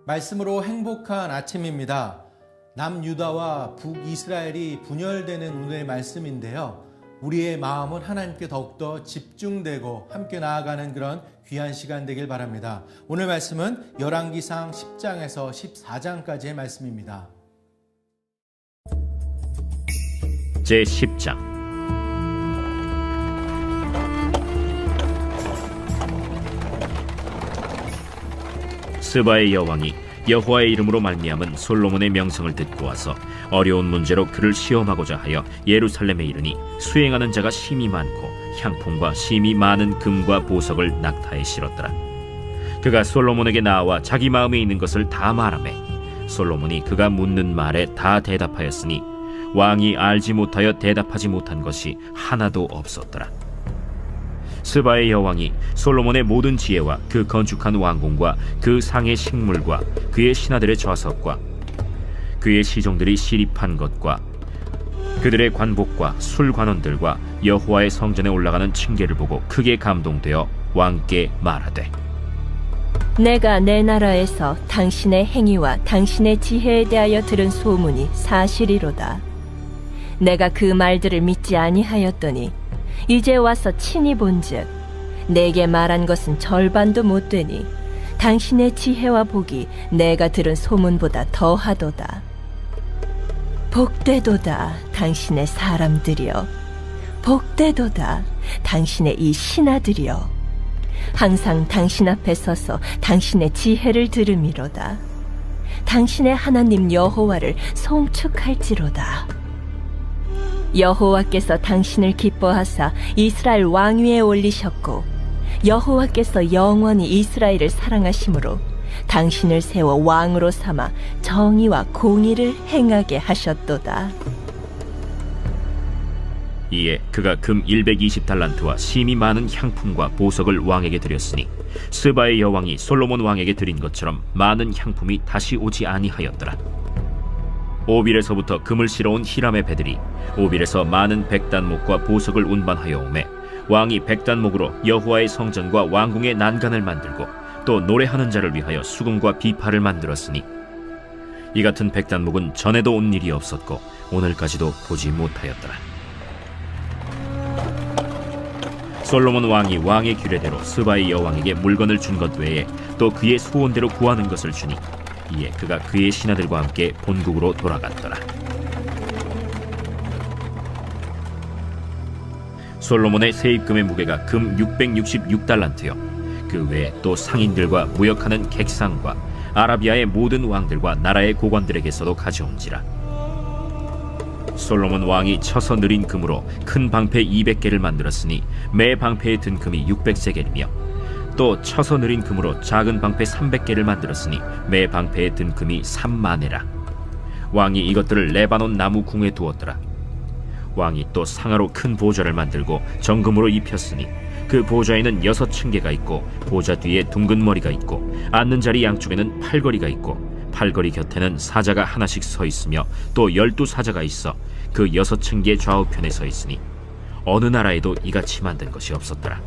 말씀으로 행복한 아침입니다. 남유다와 북이스라엘이 분열되는 오늘의 말씀인데요. 우리의 마음은 하나님께 더욱더 집중되고 함께 나아가는 그런 귀한 시간 되길 바랍니다. 오늘 말씀은 열왕기상 10장에서 14장까지의 말씀입니다. 제10장 스바의 여왕이 여호와의 이름으로 말미암은 솔로몬의 명성을 듣고 와서 어려운 문제로 그를 시험하고자 하여 예루살렘에 이르니 수행하는 자가 심히 많고 향품과 심히 많은 금과 보석을 낙타에 실었더라. 그가 솔로몬에게 나와 자기 마음에 있는 것을 다 말하매 솔로몬이 그가 묻는 말에 다 대답하였으니 왕이 알지 못하여 대답하지 못한 것이 하나도 없었더라. 스바의 여왕이 솔로몬의 모든 지혜와 그 건축한 왕궁과 그 상의 식물과 그의 신하들의 좌석과 그의 시종들이 시립한 것과 그들의 관복과 술관원들과 여호와의 성전에 올라가는 층계를 보고 크게 감동되어 왕께 말하되, 내가 내 나라에서 당신의 행위와 당신의 지혜에 대하여 들은 소문이 사실이로다. 내가 그 말들을 믿지 아니하였더니 이제 와서 친히 본즉 내게 말한 것은 절반도 못 되니 당신의 지혜와 복이 내가 들은 소문보다 더하도다. 복되도다 당신의 사람들이여, 복되도다 당신의 이 신하들이여. 항상 당신 앞에 서서 당신의 지혜를 들음이로다. 당신의 하나님 여호와를 송축할지로다. 여호와께서 당신을 기뻐하사 이스라엘 왕위에 올리셨고 여호와께서 영원히 이스라엘을 사랑하심으로 당신을 세워 왕으로 삼아 정의와 공의를 행하게 하셨도다. 이에 그가 금 120달란트와 심히 많은 향품과 보석을 왕에게 드렸으니 스바의 여왕이 솔로몬 왕에게 드린 것처럼 많은 향품이 다시 오지 아니하였더라. 오빌에서부터 금을 실어온 히람의 배들이 오빌에서 많은 백단목과 보석을 운반하여 오매 왕이 백단목으로 여호와의 성전과 왕궁의 난간을 만들고 또 노래하는 자를 위하여 수금과 비파를 만들었으니 이 같은 백단목은 전에도 온 일이 없었고 오늘까지도 보지 못하였더라. 솔로몬 왕이 왕의 규례대로 스바의 여왕에게 물건을 준 것 외에 또 그의 소원대로 구하는 것을 주니 이에 그가 그의 신하들과 함께 본국으로 돌아갔더라. 솔로몬의 세입금의 무게가 금 666달란트요 그 외에 또 상인들과 무역하는 객상과 아라비아의 모든 왕들과 나라의 고관들에게서도 가져온지라. 솔로몬 왕이 쳐서 느린 금으로 큰 방패 200개를 만들었으니 매 방패에 든 금이 600세겔이며 또 쳐서 느린 금으로 작은 방패 300개를 만들었으니 매 방패에 든 금이 3만회라. 왕이 이것들을 레바논 나무 궁에 두었더라. 왕이 또 상하로 큰 보좌를 만들고 정금으로 입혔으니 그 보좌에는 6층계가 있고 보좌 뒤에 둥근 머리가 있고 앉는 자리 양쪽에는 팔걸이가 있고 팔걸이 곁에는 사자가 하나씩 서 있으며 또 12사자가 있어 그 6층계 좌우편에 서 있으니 어느 나라에도 이같이 만든 것이 없었더라.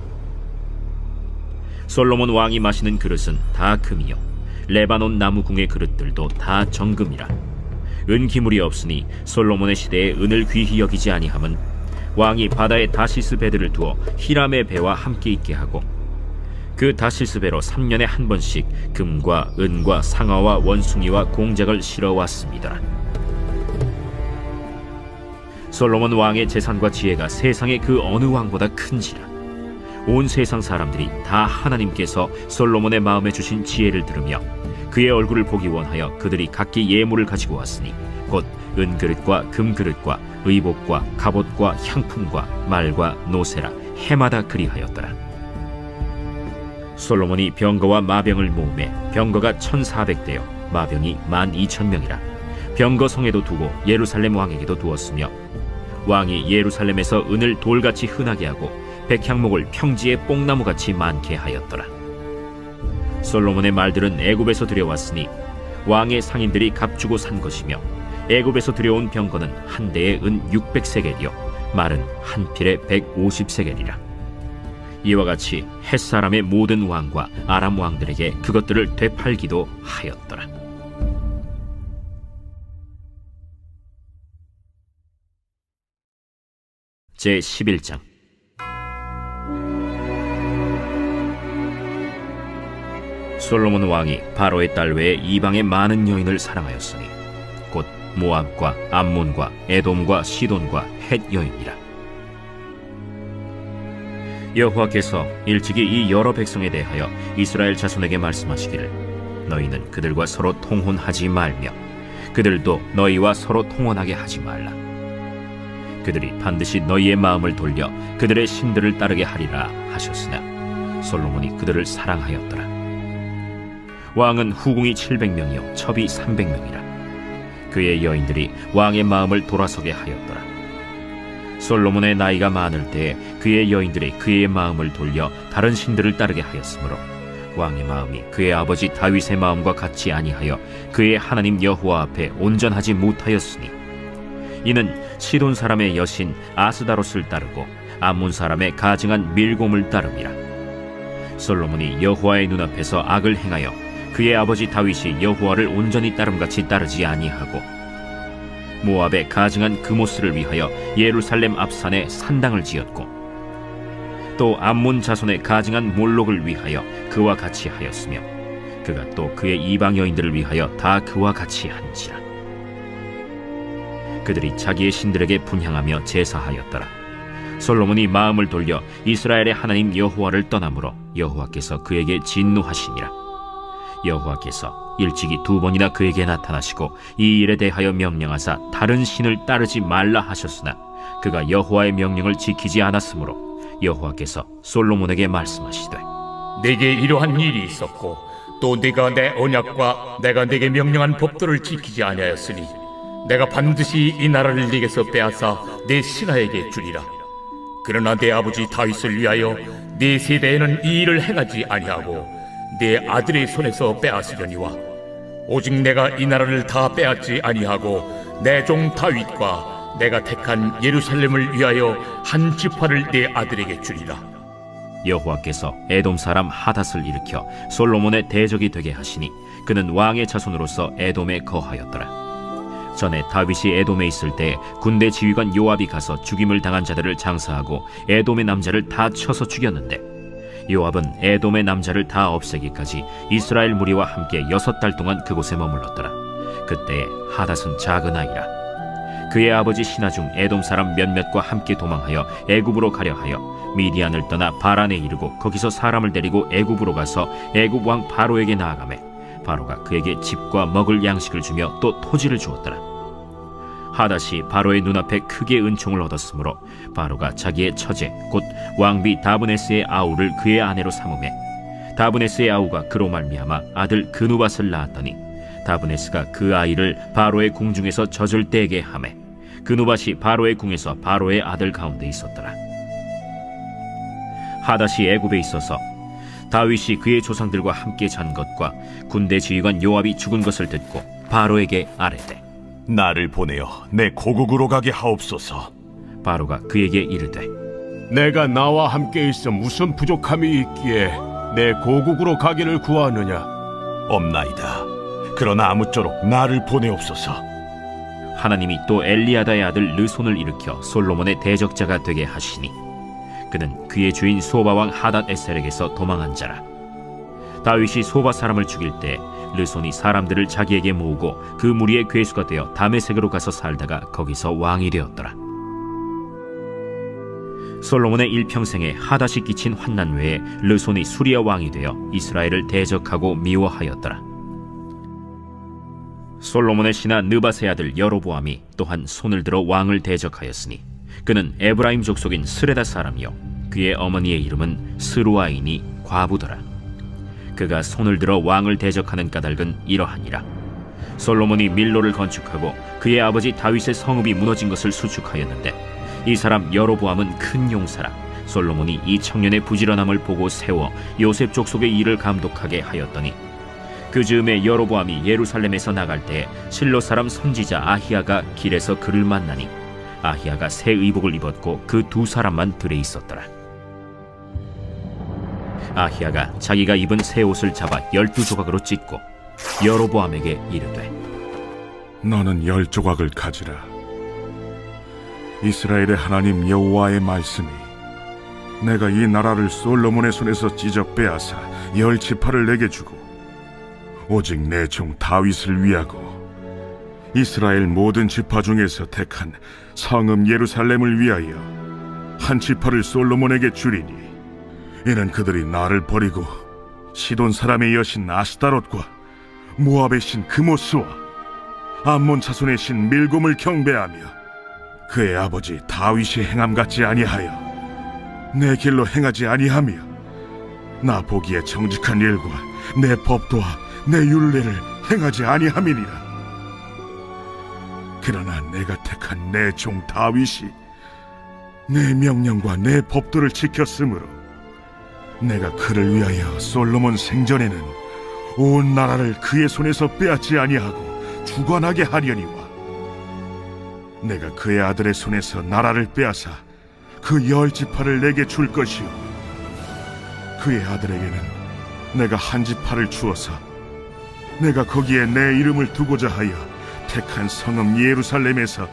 솔로몬 왕이 마시는 그릇은 다 금이요 레바논 나무 궁의 그릇들도 다 정금이라. 은기물이 없으니 솔로몬의 시대에 은을 귀히 여기지 아니함은 왕이 바다에 다시스 배들을 두어 히람의 배와 함께 있게 하고 그 다시스 배로 3년에 한 번씩 금과 은과 상아와 원숭이와 공작을 실어왔습니다. 솔로몬 왕의 재산과 지혜가 세상의 그 어느 왕보다 큰지라. 온 세상 사람들이 다 하나님께서 솔로몬의 마음에 주신 지혜를 들으며 그의 얼굴을 보기 원하여 그들이 각기 예물을 가지고 왔으니 곧 은그릇과 금그릇과 의복과 갑옷과 향품과 말과 노새라 해마다 그리하였더라. 솔로몬이 병거와 마병을 모으매 병거가 1400대요 마병이 12,000명이라. 병거 성에도 두고 예루살렘 왕에게도 두었으며 왕이 예루살렘에서 은을 돌같이 흔하게 하고 백향목을 평지에 뽕나무같이 많게 하였더라. 솔로몬의 말들은 애굽에서 들여왔으니 왕의 상인들이 값주고 산 것이며 애굽에서 들여온 병거는 한 대에 은 600세겔이요 말은 한 필에 150세겔이라. 이와 같이 헷사람의 모든 왕과 아람 왕들에게 그것들을 되팔기도 하였더라. 제11장. 솔로몬 왕이 바로의 딸 외에 이방의 많은 여인을 사랑하였으니 곧 모압과 암몬과 에돔과 시돈과 헷 여인이라. 여호와께서 일찍이 이 여러 백성에 대하여 이스라엘 자손에게 말씀하시기를 너희는 그들과 서로 통혼하지 말며 그들도 너희와 서로 통혼하게 하지 말라. 그들이 반드시 너희의 마음을 돌려 그들의 신들을 따르게 하리라 하셨으나 솔로몬이 그들을 사랑하였더라. 왕은 후궁이 700명이요 첩이 300명이라. 그의 여인들이 왕의 마음을 돌아서게 하였더라. 솔로몬의 나이가 많을 때에 그의 여인들이 그의 마음을 돌려 다른 신들을 따르게 하였으므로 왕의 마음이 그의 아버지 다윗의 마음과 같이 아니하여 그의 하나님 여호와 앞에 온전하지 못하였으니 이는 시돈 사람의 여신 아스다롯을 따르고 암몬 사람의 가증한 밀곰을 따름이라. 솔로몬이 여호와의 눈앞에서 악을 행하여 그의 아버지 다윗이 여호와를 온전히 따름같이 따르지 아니하고 모압의 가증한 그모스를 위하여 예루살렘 앞산에 산당을 지었고 또 암몬 자손의 가증한 몰록을 위하여 그와 같이 하였으며 그가 또 그의 이방 여인들을 위하여 다 그와 같이 한지라. 그들이 자기의 신들에게 분향하며 제사하였더라. 솔로몬이 마음을 돌려 이스라엘의 하나님 여호와를 떠나므로 여호와께서 그에게 진노하시니라. 여호와께서 일찍이 2번이나 그에게 나타나시고 이 일에 대하여 명령하사 다른 신을 따르지 말라 하셨으나 그가 여호와의 명령을 지키지 않았으므로 여호와께서 솔로몬에게 말씀하시되 내게 이러한 일이 있었고 또 네가 내 언약과 내가 네게 명령한 법도를 지키지 아니하였으니 내가 반드시 이 나라를 네게서 빼앗아 네 신하에게 주리라. 그러나 내 아버지 다윗을 위하여 네 세대에는 이 일을 행하지 아니하고 내 아들의 손에서 빼앗으려니와 오직 내가 이 나라를 다 빼앗지 아니하고 내 종 다윗과 내가 택한 예루살렘을 위하여 한 지파를 내 아들에게 주리라. 여호와께서 에돔 사람 하닷을 일으켜 솔로몬의 대적이 되게 하시니 그는 왕의 자손으로서 에돔에 거하였더라. 전에 다윗이 에돔에 있을 때 군대 지휘관 요압이 가서 죽임을 당한 자들을 장사하고 에돔의 남자를 다 쳐서 죽였는데 요압은 에돔의 남자를 다 없애기까지 이스라엘 무리와 함께 6달 동안 그곳에 머물렀더라. 그때에 하닷은 작은 아이라. 그의 아버지 신하 중 에돔 사람 몇몇과 함께 도망하여 애굽으로 가려 하여 미디안을 떠나 바란에 이르고 거기서 사람을 데리고 애굽으로 가서 애굽 왕 바로에게 나아가매 바로가 그에게 집과 먹을 양식을 주며 또 토지를 주었더라. 하닷이 바로의 눈앞에 크게 은총을 얻었으므로 바로가 자기의 처제 곧 왕비 다브네스의 아우를 그의 아내로 삼으매 다브네스의 아우가 그로 말미암아 아들 그누밧을 낳았더니 다브네스가 그 아이를 바로의 궁중에서 젖을 떼게 하매 그누밧이 바로의 궁에서 바로의 아들 가운데 있었더라. 하닷이 애굽에 있어서 다윗이 그의 조상들과 함께 잔 것과 군대 지휘관 요압이 죽은 것을 듣고 바로에게 아뢰되 나를 보내어 내 고국으로 가게 하옵소서. 바로가 그에게 이르되 내가 나와 함께 있어 무슨 부족함이 있기에 내 고국으로 가기를 구하느냐? 없나이다. 그러나 아무쪼록 나를 보내옵소서. 하나님이 또 엘리야다의 아들 르손을 일으켜 솔로몬의 대적자가 되게 하시니 그는 그의 주인 소바 왕 하닷 에셀에게서 도망한 자라. 다윗이 소바 사람을 죽일 때 르손이 사람들을 자기에게 모으고 그 무리의 괴수가 되어 다메섹으로 가서 살다가 거기서 왕이 되었더라. 솔로몬의 일평생에 하닷이 끼친 환난 외에 르손이 수리아 왕이 되어 이스라엘을 대적하고 미워하였더라. 솔로몬의 신하 느밧의 아들 여로보암이 또한 손을 들어 왕을 대적하였으니 그는 에브라임 족속인 스레다 사람이요 그의 어머니의 이름은 스루아이니 과부더라. 그가 손을 들어 왕을 대적하는 까닭은 이러하니라. 솔로몬이 밀로를 건축하고 그의 아버지 다윗의 성읍이 무너진 것을 수축하였는데 이 사람 여로보암은 큰 용사라. 솔로몬이 이 청년의 부지런함을 보고 세워 요셉 족속의 일을 감독하게 하였더니 그 즈음에 여로보암이 예루살렘에서 나갈 때 실로 사람 선지자 아히야가 길에서 그를 만나니 아히야가 새 의복을 입었고 그 2 사람만 들에 있었더라. 아히야가 자기가 입은 새 옷을 잡아 12조각으로 찢고 여로보암에게 이르되 너는 10조각을 가지라. 이스라엘의 하나님 여호와의 말씀이 내가 이 나라를 솔로몬의 손에서 찢어 빼앗아 10지파를 내게 주고 오직 내 종 다윗을 위하고 이스라엘 모든 지파 중에서 택한 성읍 예루살렘을 위하여 한 지파를 솔로몬에게 주리니 이는 그들이 나를 버리고 시돈 사람의 여신 아스타롯과 모압의 신 그모스와 암몬 자손의 신 밀곰을 경배하며 그의 아버지 다윗이 행함 같지 아니하여 내 길로 행하지 아니하며 나 보기에 정직한 일과 내 법도와 내 율례를 행하지 아니함이니라. 그러나 내가 택한 내 종 다윗이 내 명령과 내 법도를 지켰으므로 내가 그를 위하여 솔로몬 생전에는 온 나라를 그의 손에서 빼앗지 아니하고 주관하게 하려니와 내가 그의 아들의 손에서 나라를 빼앗아 그 10지파를 내게 줄 것이요 그의 아들에게는 내가 한 지파를 주어서 내가 거기에 내 이름을 두고자 하여 택한 성읍 예루살렘에서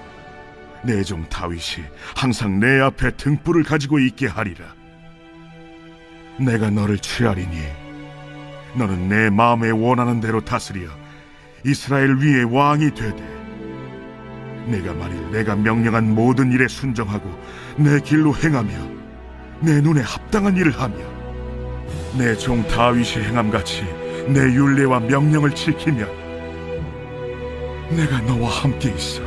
내 종 다윗이 항상 내 앞에 등불을 가지고 있게 하리라. 내가 너를 취하리니 너는 내 마음에 원하는 대로 다스려 이스라엘 위에 왕이 되되 내가 만일 내가 명령한 모든 일에 순종하고 내 길로 행하며 내 눈에 합당한 일을 하며 내 종 다윗이 행함같이 내 율례와 명령을 지키면 내가 너와 함께 있어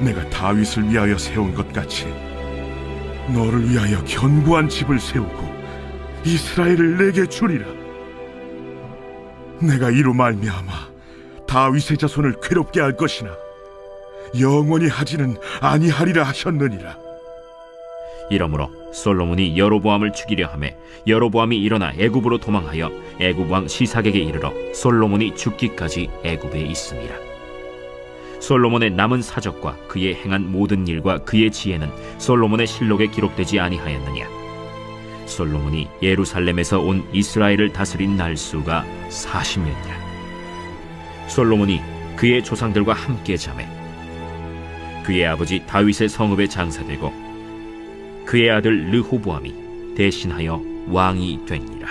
내가 다윗을 위하여 세운 것 같이 너를 위하여 견고한 집을 세우고 이스라엘을 내게 주리라. 내가 이로 말미암아 다윗의 자손을 괴롭게 할 것이나 영원히 하지는 아니하리라 하셨느니라. 이러므로 솔로몬이 여로보암을 죽이려 하매 여로보암이 일어나 애굽으로 도망하여 애굽 왕 시삭에게 이르러 솔로몬이 죽기까지 애굽에 있음이라. 솔로몬의 남은 사적과 그의 행한 모든 일과 그의 지혜는 솔로몬의 실록에 기록되지 아니하였느냐. 솔로몬이 예루살렘에서 온 이스라엘을 다스린 날수가 40년이라. 솔로몬이 그의 조상들과 함께 자매 그의 아버지 다윗의 성읍에 장사되고 그의 아들 르호보암이 대신하여 왕이 되니라.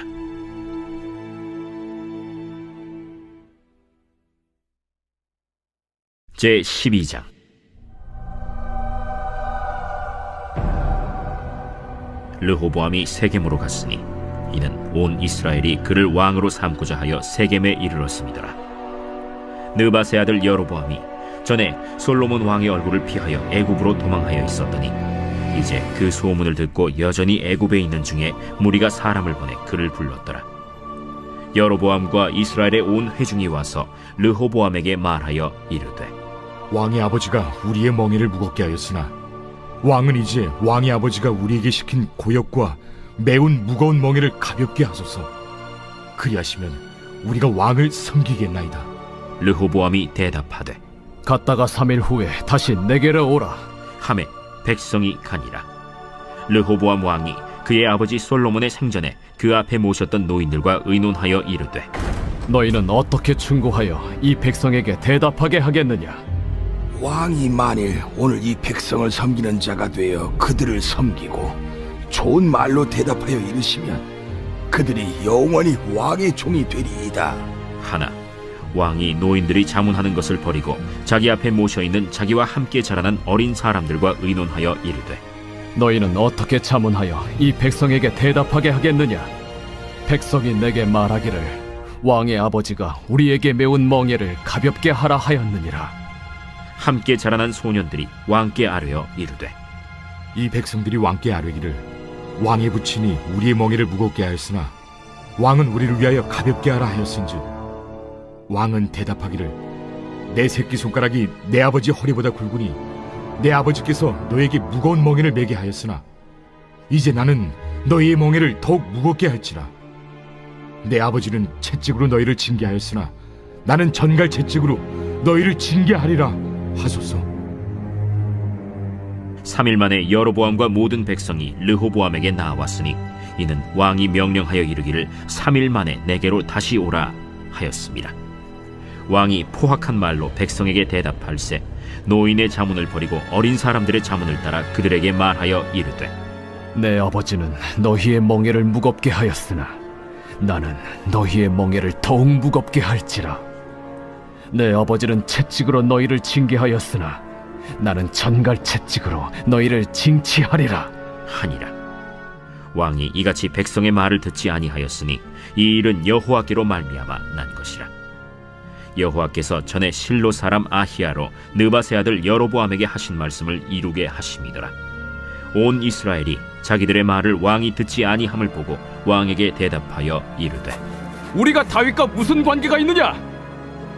제 12장. 르호보암이 세겜으로 갔으니 이는 온 이스라엘이 그를 왕으로 삼고자 하여 세겜에 이르렀음이더라. 느밧의 아들 여로보암이 전에 솔로몬 왕의 얼굴을 피하여 애굽으로 도망하여 있었더니 이제 그 소문을 듣고 여전히 애굽에 있는 중에 무리가 사람을 보내 그를 불렀더라. 여로보암과 이스라엘의 온 회중이 와서 르호보암에게 말하여 이르되 왕의 아버지가 우리의 멍에를 무겁게 하였으나 왕은 이제 왕의 아버지가 우리에게 시킨 고역과 매운 무거운 멍에를 가볍게 하소서. 그리하시면 우리가 왕을 섬기겠나이다. 르호보암이 대답하되 갔다가 3일 후에 다시 내게로 오라 하매 백성이 가니라. 르호보암 왕이 그의 아버지 솔로몬의 생전에 그 앞에 모셨던 노인들과 의논하여 이르되 너희는 어떻게 충고하여 이 백성에게 대답하게 하겠느냐. 왕이 만일 오늘 이 백성을 섬기는 자가 되어 그들을 섬기고 좋은 말로 대답하여 이르시면 그들이 영원히 왕의 종이 되리이다 하나 왕이 노인들이 자문하는 것을 버리고 자기 앞에 모셔있는 자기와 함께 자라난 어린 사람들과 의논하여 이르되 너희는 어떻게 자문하여 이 백성에게 대답하게 하겠느냐. 백성이 내게 말하기를 왕의 아버지가 우리에게 메운 멍에를 가볍게 하라 하였느니라. 함께 자라난 소년들이 왕께 아뢰어 이르되 이 백성들이 왕께 아뢰기를 왕의 부친이 우리의 멍에를 무겁게 하였으나 왕은 우리를 위하여 가볍게 하라 하였은즉 왕은 대답하기를 내 새끼손가락이 내 아버지 허리보다 굵으니 내 아버지께서 너에게 무거운 멍에를 매게 하였으나 이제 나는 너희의 멍에를 더욱 무겁게 할지라. 내 아버지는 채찍으로 너희를 징계하였으나 나는 전갈 채찍으로 너희를 징계하리라 하소서. 3일 만에 여로보암과 모든 백성이 르호보암에게 나왔으니 이는 왕이 명령하여 이르기를 3일 만에 내게로 다시 오라 하였습니다. 왕이 포악한 말로 백성에게 대답할세 노인의 자문을 버리고 어린 사람들의 자문을 따라 그들에게 말하여 이르되 내 아버지는 너희의 멍에를 무겁게 하였으나 나는 너희의 멍에를 더욱 무겁게 할지라. 내 아버지는 채찍으로 너희를 징계하였으나 나는 전갈 채찍으로 너희를 징치하리라 하니라. 왕이 이같이 백성의 말을 듣지 아니하였으니 이 일은 여호와께로 말미암아 난 것이라. 여호와께서 전에 실로 사람 아히야로 느밧의 아들 여로보암에게 하신 말씀을 이루게 하심이더라. 온 이스라엘이 자기들의 말을 왕이 듣지 아니함을 보고 왕에게 대답하여 이르되 우리가 다윗과 무슨 관계가 있느냐?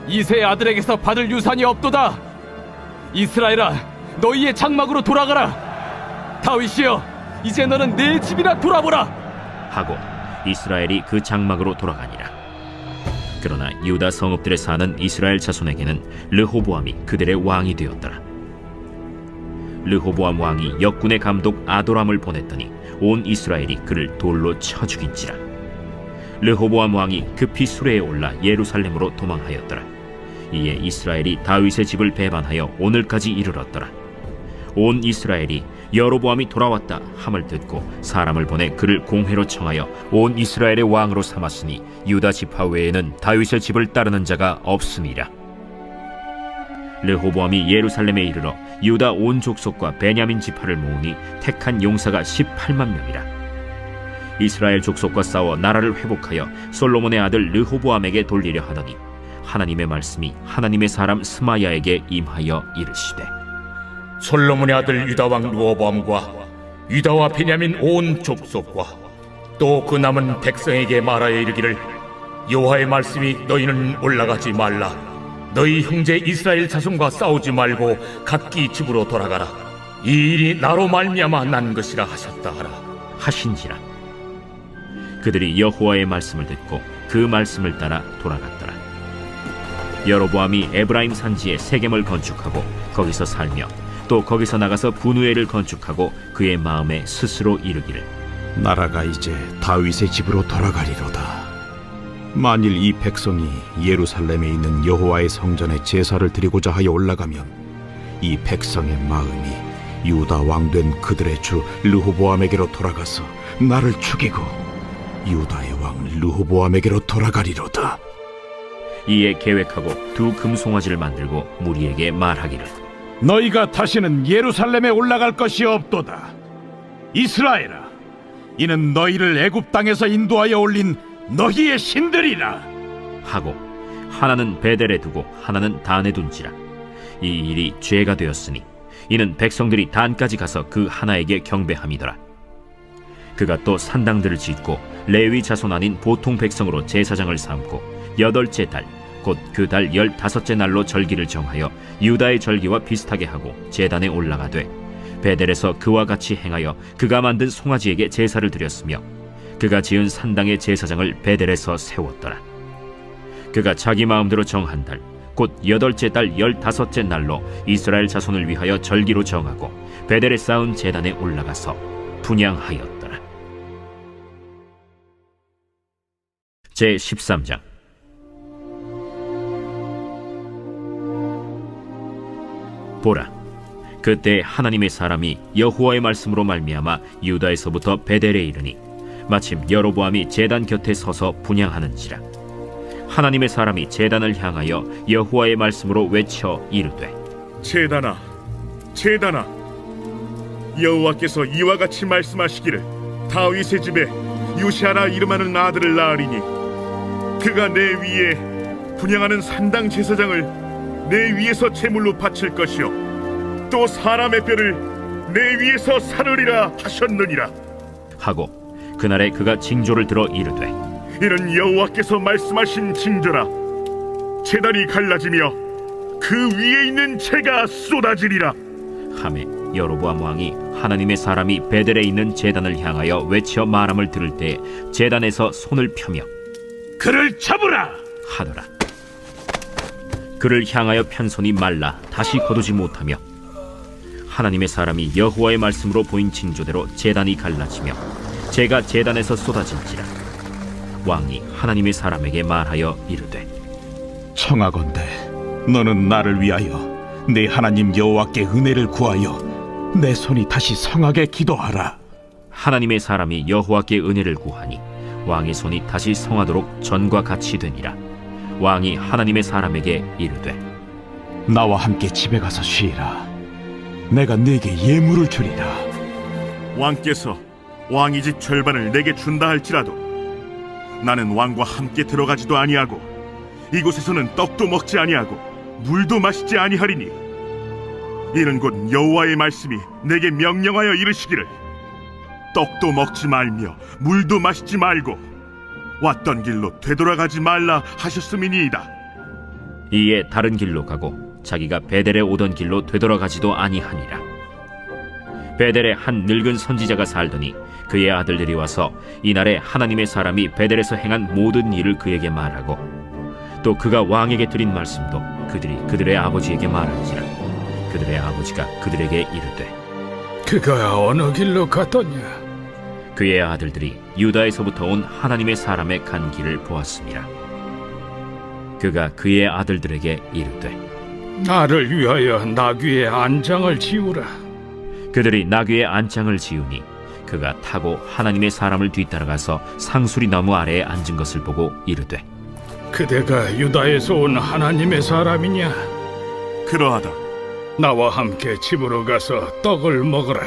이새의 아들에게서 받을 유산이 없도다. 이스라엘아, 너희의 장막으로 돌아가라. 다윗이여, 이제 너는 내 집이나 돌아보라 하고 이스라엘이 그 장막으로 돌아가니라. 그러나 유다 성읍들에 사는 이스라엘 자손에게는 르호보암이 그들의 왕이 되었더라. 르호보암 왕이 역군의 감독 아도람을 보냈더니 온 이스라엘이 그를 돌로 쳐 죽인지라. 르호보암 왕이 급히 수레에 올라 예루살렘으로 도망하였더라. 이에 이스라엘이 다윗의 집을 배반하여 오늘까지 이르렀더라. 온 이스라엘이 여로보암이 돌아왔다 함을 듣고 사람을 보내 그를 공회로 청하여 온 이스라엘의 왕으로 삼았으니 유다 지파 외에는 다윗의 집을 따르는 자가 없음이라. 르호보암이 예루살렘에 이르러 유다 온 족속과 베냐민 지파를 모으니 택한 용사가 18만 명이라. 이스라엘 족속과 싸워 나라를 회복하여 솔로몬의 아들 르호보암에게 돌리려 하더니 하나님의 말씀이 하나님의 사람 스마야에게 임하여 이르시되 솔로몬의 아들 유다 왕 르호보암과 유다와 베냐민 온 족속과 또 그 남은 백성에게 말하여 이르기를 여호와의 말씀이 너희는 올라가지 말라. 너희 형제 이스라엘 자손과 싸우지 말고 각기 집으로 돌아가라. 이 일이 나로 말미암아 난 것이라 하셨다 하라 하신지라. 그들이 여호와의 말씀을 듣고 그 말씀을 따라 돌아갔더라. 여로보암이 에브라임 산지에 세겜을 건축하고 거기서 살며 또 거기서 나가서 분우엘을 건축하고 그의 마음에 스스로 이르기를 나라가 이제 다윗의 집으로 돌아가리로다. 만일 이 백성이 예루살렘에 있는 여호와의 성전에 제사를 드리고자 하여 올라가면 이 백성의 마음이 유다 왕된 그들의 주 르호보암에게로 돌아가서 나를 죽이고 유다의 왕 르호보암에게로 돌아가리로다. 이에 계획하고 두 금송아지를 만들고 무리에게 말하기를 너희가 다시는 예루살렘에 올라갈 것이 없도다. 이스라엘아, 이는 너희를 애굽 땅에서 인도하여 올린 너희의 신들이라 하고 하나는 베델에 두고 하나는 단에 둔지라. 이 일이 죄가 되었으니 이는 백성들이 단까지 가서 그 하나에게 경배함이더라. 그가 또 산당들을 짓고 레위 자손 아닌 보통 백성으로 제사장을 삼고 8째 달 곧 그 달 15째 날로 절기를 정하여 유다의 절기와 비슷하게 하고 제단에 올라가되 베델에서 그와 같이 행하여 그가 만든 송아지에게 제사를 드렸으며 그가 지은 산당의 제사장을 베델에서 세웠더라. 그가 자기 마음대로 정한 달 곧 8째 달 15째 날로 이스라엘 자손을 위하여 절기로 정하고 베델에 쌓은 제단에 올라가서 분향하였더라. 제13장. 보라, 그때 하나님의 사람이 여호와의 말씀으로 말미암아 유다에서부터 베델에 이르니 마침 여로보암이 제단 곁에 서서 분향하는지라. 하나님의 사람이 제단을 향하여 여호와의 말씀으로 외쳐 이르되 제단아, 제단아, 여호와께서 이와 같이 말씀하시기를 다윗의 집에 요시아라 이름하는 아들을 낳으리니 그가 내 위에 분향하는 산당 제사장을 내 위에서 제물로 바칠 것이요 또 사람의 뼈를 내 위에서 사르리라 하셨느니라 하고 그날에 그가 징조를 들어 이르되 이는 여호와께서 말씀하신 징조라. 제단이 갈라지며 그 위에 있는 재가 쏟아지리라 하매 여로보암 왕이 하나님의 사람이 베델에 있는 제단을 향하여 외쳐 말함을 들을 때 제단에서 손을 펴며 그를 잡으라 하더라. 그를 향하여 편 손이 말라 다시 거두지 못하며 하나님의 사람이 여호와의 말씀으로 보인 징조대로 제단이 갈라지며 재가 제단에서 쏟아질지라. 왕이 하나님의 사람에게 말하여 이르되, 청하건대 너는 나를 위하여 내 하나님 여호와께 은혜를 구하여 내 손이 다시 성하게 기도하라. 하나님의 사람이 여호와께 은혜를 구하니 왕의 손이 다시 성하도록 전과 같이 되니라. 왕이 하나님의 사람에게 이르되, 나와 함께 집에 가서 쉬라. 내가 네게 예물을 주리라. 왕께서 왕의 집 절반을 내게 준다 할지라도 나는 왕과 함께 들어가지도 아니하고 이곳에서는 떡도 먹지 아니하고 물도 마시지 아니하리니 이는 곧 여호와의 말씀이 내게 명령하여 이르시기를 떡도 먹지 말며 물도 마시지 말고 왔던 길로 되돌아가지 말라 하셨음이니이다. 이에 다른 길로 가고 자기가 베델에 오던 길로 되돌아가지도 아니하니라. 베델에 한 늙은 선지자가 살더니 그의 아들들이 와서 이날에 하나님의 사람이 베델에서 행한 모든 일을 그에게 말하고 또 그가 왕에게 드린 말씀도 그들이 그들의 아버지에게 말한지라. 그들의 아버지가 그들에게 이르되, 그가 어느 길로 갔더냐? 그의 아들들이 유다에서부터 온 하나님의 사람의 간 길을 보았습니다. 그가 그의 아들들에게 이르되, 나를 위하여 나귀의 안장을 지우라. 그들이 나귀의 안장을 지우니 그가 타고 하나님의 사람을 뒤따라가서 상수리 나무 아래에 앉은 것을 보고 이르되, 그대가 유다에서 온 하나님의 사람이냐? 그러하다. 나와 함께 집으로 가서 떡을 먹으라.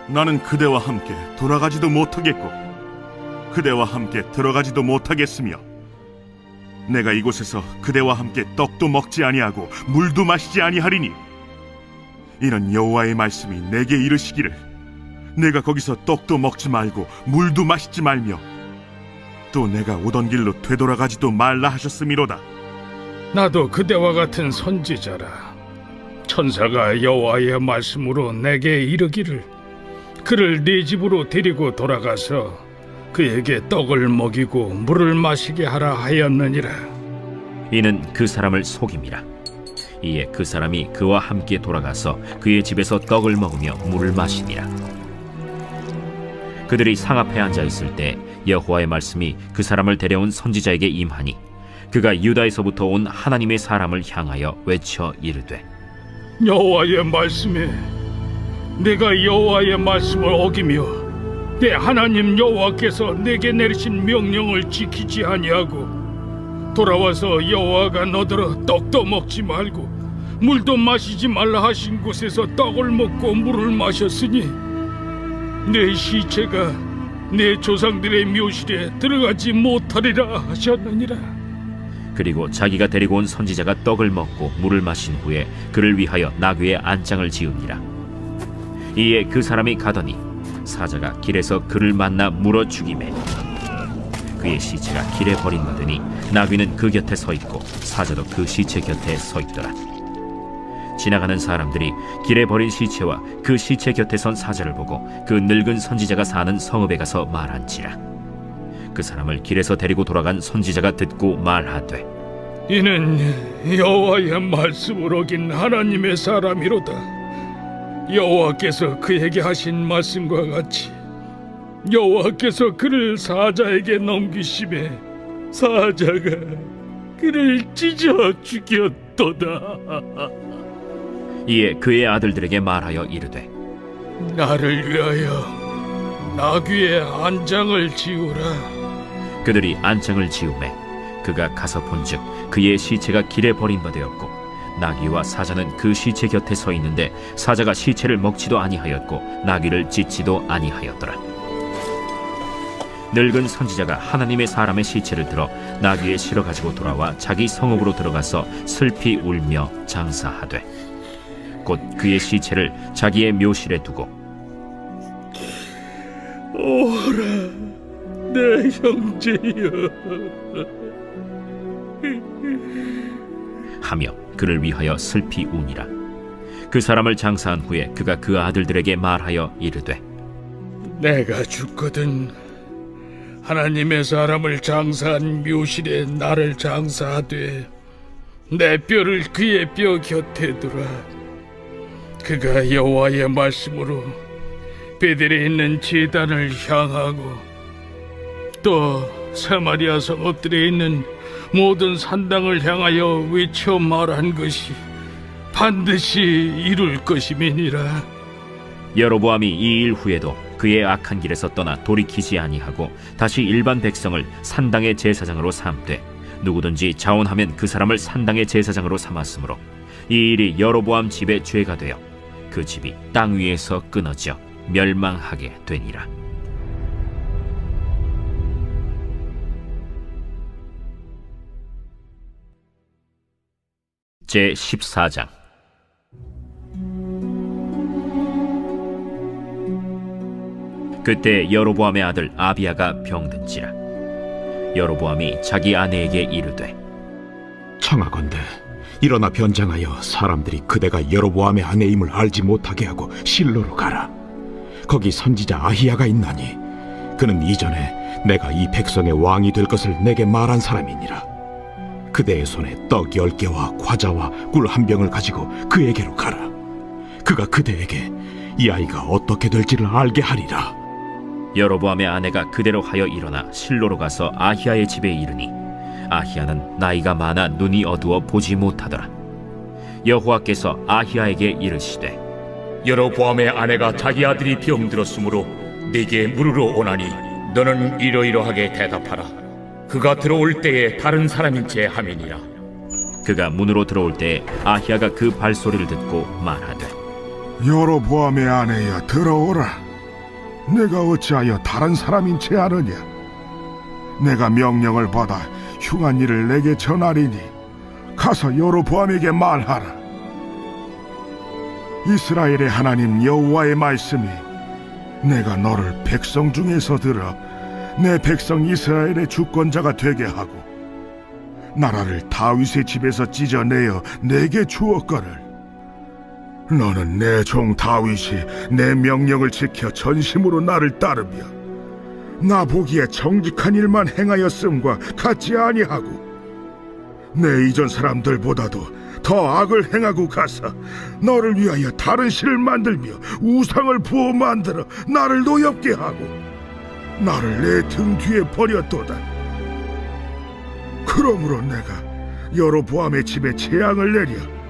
나는 그대와 함께 돌아가지도 못하겠고 그대와 함께 들어가지도 못하겠으며 내가 이곳에서 그대와 함께 떡도 먹지 아니하고 물도 마시지 아니하리니 이는 여호와의 말씀이 내게 이르시기를 내가 거기서 떡도 먹지 말고 물도 마시지 말며 또 내가 오던 길로 되돌아가지도 말라 하셨음이로다. 나도 그대와 같은 선지자라. 천사가 여호와의 말씀으로 내게 이르기를 그를 네 집으로 데리고 돌아가서 그에게 떡을 먹이고 물을 마시게 하라 하였느니라. 이는 그 사람을 속임이라. 이에 그 사람이 그와 함께 돌아가서 그의 집에서 떡을 먹으며 물을 마시니라. 그들이 상 앞에 앉아 있을 때 여호와의 말씀이 그 사람을 데려온 선지자에게 임하니 그가 유다에서부터 온 하나님의 사람을 향하여 외쳐 이르되, 여호와의 말씀에 내가 여호와의 말씀을 어기며 내 하나님 여호와께서 내게 내리신 명령을 지키지 아니하고 돌아와서 여호와가 너더러 떡도 먹지 말고 물도 마시지 말라 하신 곳에서 떡을 먹고 물을 마셨으니 내 시체가 내 조상들의 묘실에 들어가지 못하리라 하셨느니라. 그리고 자기가 데리고 온 선지자가 떡을 먹고 물을 마신 후에 그를 위하여 나귀의 안장을 지으니라. 이에 그 사람이 가더니 사자가 길에서 그를 만나 물어 죽이매 그의 시체가 길에 버림받으니 나귀는 그 곁에 서 있고 사자도 그 시체 곁에 서 있더라. 지나가는 사람들이 길에 버린 시체와 그 시체 곁에 선 사자를 보고 그 늙은 선지자가 사는 성읍에 가서 말한지라. 그 사람을 길에서 데리고 돌아간 선지자가 듣고 말하되, 이는 여호와의 말씀을 어긴 하나님의 사람이로다. 여호와께서 그에게 하신 말씀과 같이 여호와께서 그를 사자에게 넘기심에 사자가 그를 찢어 죽였도다. 이에 그의 아들들에게 말하여 이르되, 나를 위하여 나귀의 안장을 지우라. 그들이 안장을 지우매 그가 가서 본즉 그의 시체가 길에 버림받았고 나귀와 사자는 그 시체 곁에 서 있는데 사자가 시체를 먹지도 아니하였고 나귀를 찢지도 아니하였더라. 늙은 선지자가 하나님의 사람의 시체를 들어 나귀에 실어 가지고 돌아와 자기 성읍으로 들어가서 슬피 울며 장사하되 곧 그의 시체를 자기의 묘실에 두고 오라 내 형제여 하며 그를 위하여 슬피 우니라. 그 사람을 장사한 후에 그가 그 아들들에게 말하여 이르되, 내가 죽거든 하나님의 사람을 장사한 묘실에 나를 장사하되 내 뼈를 그의 뼈 곁에 두라. 그가 여호와의 말씀으로 베델에 있는 제단을 향하고 또 사마리아 성읍들에 있는 모든 산당을 향하여 외쳐 말한 것이 반드시 이룰 것임이니라. 여로보암이 이 일 후에도 그의 악한 길에서 떠나 돌이키지 아니하고 다시 일반 백성을 산당의 제사장으로 삼되 누구든지 자원하면 그 사람을 산당의 제사장으로 삼았으므로 이 일이 여로보암 집의 죄가 되어 그 집이 땅 위에서 끊어져 멸망하게 되니라. 제 14장. 그때 여로보암의 아들 아비야가 병든지라. 여로보암이 자기 아내에게 이르되, 청하건대 일어나 변장하여 사람들이 그대가 여로보암의 아내임을 알지 못하게 하고 실로로 가라. 거기 선지자 아히야가 있나니 그는 이전에 내가 이 백성의 왕이 될 것을 내게 말한 사람이니라. 그대의 손에 떡 10개와 과자와 꿀 1병을 가지고 그에게로 가라. 그가 그대에게 이 아이가 어떻게 될지를 알게 하리라. 여로보암의 아내가 그대로 하여 일어나 실로로 가서 아히야의 집에 이르니 아히야는 나이가 많아 눈이 어두워 보지 못하더라. 여호와께서 아히야에게 이르시되, 여로보암의 아내가 자기 아들이 병들었으므로 네게 물으러 오나니 너는 이러이러하게 대답하라. 그가 들어올 때에 다른 사람인 체 함이니라. 그가 문으로 들어올 때에 아히야가 그 발소리를 듣고 말하되, 여로보암의 아내여, 들어오라. 내가 어찌하여 다른 사람인 채 하느냐? 내가 명령을 받아 흉한 일을 내게 전하리니 가서 여로보암에게 말하라. 이스라엘의 하나님 여호와의 말씀이 내가 너를 백성 중에서 들어 내 백성 이스라엘의 주권자가 되게 하고 나라를 다윗의 집에서 찢어내어 내게 주었거늘 너는 내 종 다윗이 내 명령을 지켜 전심으로 나를 따르며 나 보기에 정직한 일만 행하였음과 같지 아니하고 내 이전 사람들보다도 더 악을 행하고 가서 너를 위하여 다른 신을 만들며 우상을 부어 만들어 나를 노엽게 하고 나를 내 등 뒤에 버렸도다. 그러므로 내가 여로보암의 집에 재앙을 내려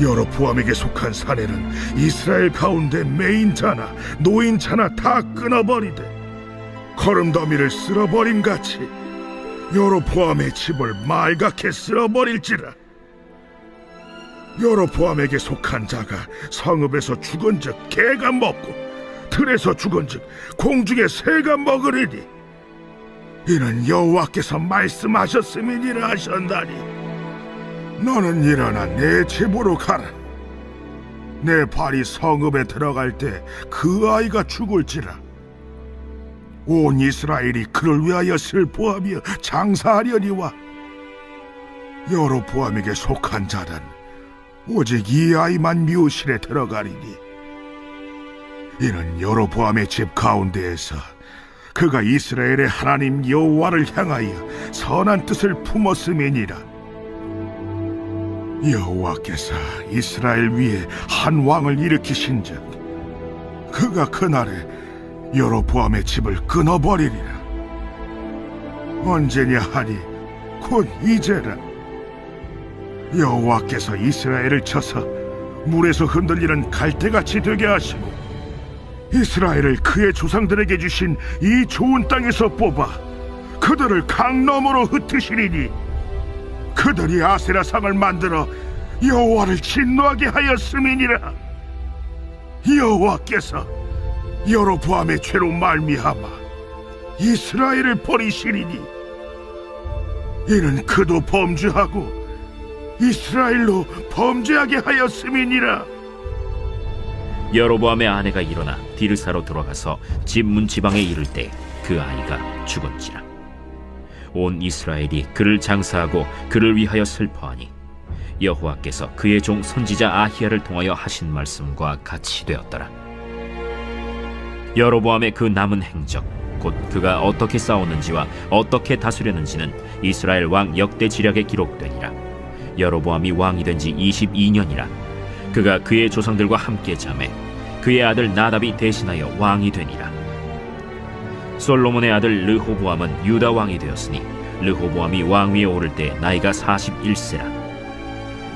여로보암에게 속한 사내는 이스라엘 가운데 매인자나 노인자나 다 끊어버리되 거름더미를 쓸어버림같이 여로보암의 집을 말갛게 쓸어버릴지라. 여로보암에게 속한 자가 성읍에서 죽은즉 개가 먹고 들에서 죽은즉 공중의 새가 먹으리니 이는 여호와께서 말씀하셨음이니라 하셨나니 너는 일어나 내 집으로 가라. 내 발이 성읍에 들어갈 때 그 아이가 죽을지라. 온 이스라엘이 그를 위하여 슬퍼하며 장사하려니와 여로보암에게 속한 자는 오직 이 아이만 묘실에 들어가리니 이는 여로보암의 집 가운데에서 그가 이스라엘의 하나님 여호와를 향하여 선한 뜻을 품었음이니라. 여호와께서 이스라엘 위에 한 왕을 일으키신즉 그가 그날에 여로보암의 집을 끊어버리리라. 언제냐 하니 곧 이제라. 여호와께서 이스라엘을 쳐서 물에서 흔들리는 갈대같이 되게 하시고 이스라엘을 그의 조상들에게 주신 이 좋은 땅에서 뽑아 그들을 강 너머로 흩으시리니 그들이 아세라상을 만들어 여호와를 진노하게 하였음이니라. 여호와께서 여로보암의 죄로 말미암아 이스라엘을 버리시리니 이는 그도 범죄하고 이스라엘로 범죄하게 하였음이니라. 여로보암의 아내가 일어나 디르사로 들어가서 집 문 지방에 이를 때 그 아이가 죽은지라. 온 이스라엘이 그를 장사하고 그를 위하여 슬퍼하니 여호와께서 그의 종 선지자 아히야를 통하여 하신 말씀과 같이 되었더라. 여로보암의 그 남은 행적 곧 그가 어떻게 싸웠는지와 어떻게 다스렸는지는 이스라엘 왕 역대 지략에 기록되니라. 여로보암이 왕이 된 지 22년이라. 그가 그의 조상들과 함께 잠에 그의 아들 나답이 대신하여 왕이 되니라. 솔로몬의 아들 르호보암은 유다 왕이 되었으니 르호보암이 왕위에 오를 때 나이가 41세라.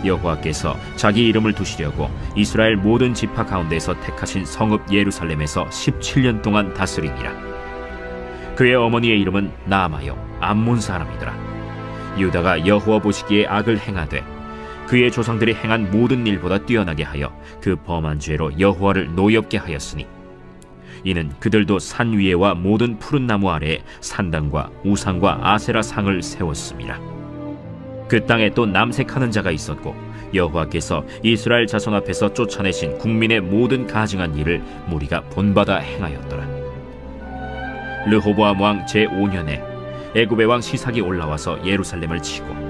여호와께서 자기 이름을 두시려고 이스라엘 모든 지파 가운데서 택하신 성읍 예루살렘에서 17년 동안 다스리니라. 그의 어머니의 이름은 나아마요 암몬 사람이더라. 유다가 여호와 보시기에 악을 행하되 그의 조상들이 행한 모든 일보다 뛰어나게 하여 그 범한 죄로 여호와를 노엽게 하였으니 이는 그들도 산 위에와 모든 푸른 나무 아래에 산당과 우상과 아세라 상을 세웠습니다. 그 땅에 또 남색하는 자가 있었고 여호와께서 이스라엘 자손 앞에서 쫓아내신 국민의 모든 가증한 일을 무리가 본받아 행하였더라. 르호보암 왕 제5년에 애굽의 왕 시삭이 올라와서 예루살렘을 치고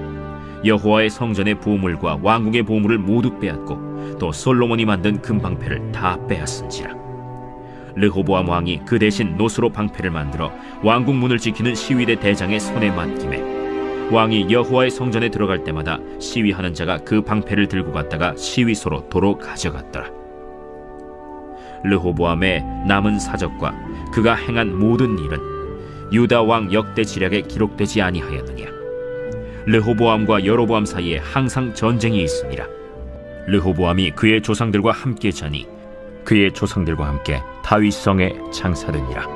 여호와의 성전의 보물과 왕궁의 보물을 모두 빼앗고 또 솔로몬이 만든 금방패를 다 빼앗은지라. 르호보암 왕이 그 대신 노스로 방패를 만들어 왕궁 문을 지키는 시위대 대장의 손에 맡기매 왕이 여호와의 성전에 들어갈 때마다 시위하는 자가 그 방패를 들고 갔다가 시위소로 도로 가져갔더라. 르호보암의 남은 사적과 그가 행한 모든 일은 유다 왕 역대 지략에 기록되지 아니하였느냐. 르호보암과 여로보암 사이에 항상 전쟁이 있습니다. 르호보암이 그의 조상들과 함께 자니 그의 조상들과 함께 다윗성에 장사되니라.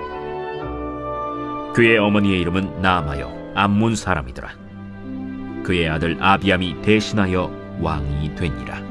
그의 어머니의 이름은 나아마요 암몬 사람이더라. 그의 아들 아비암이 대신하여 왕이 되니라.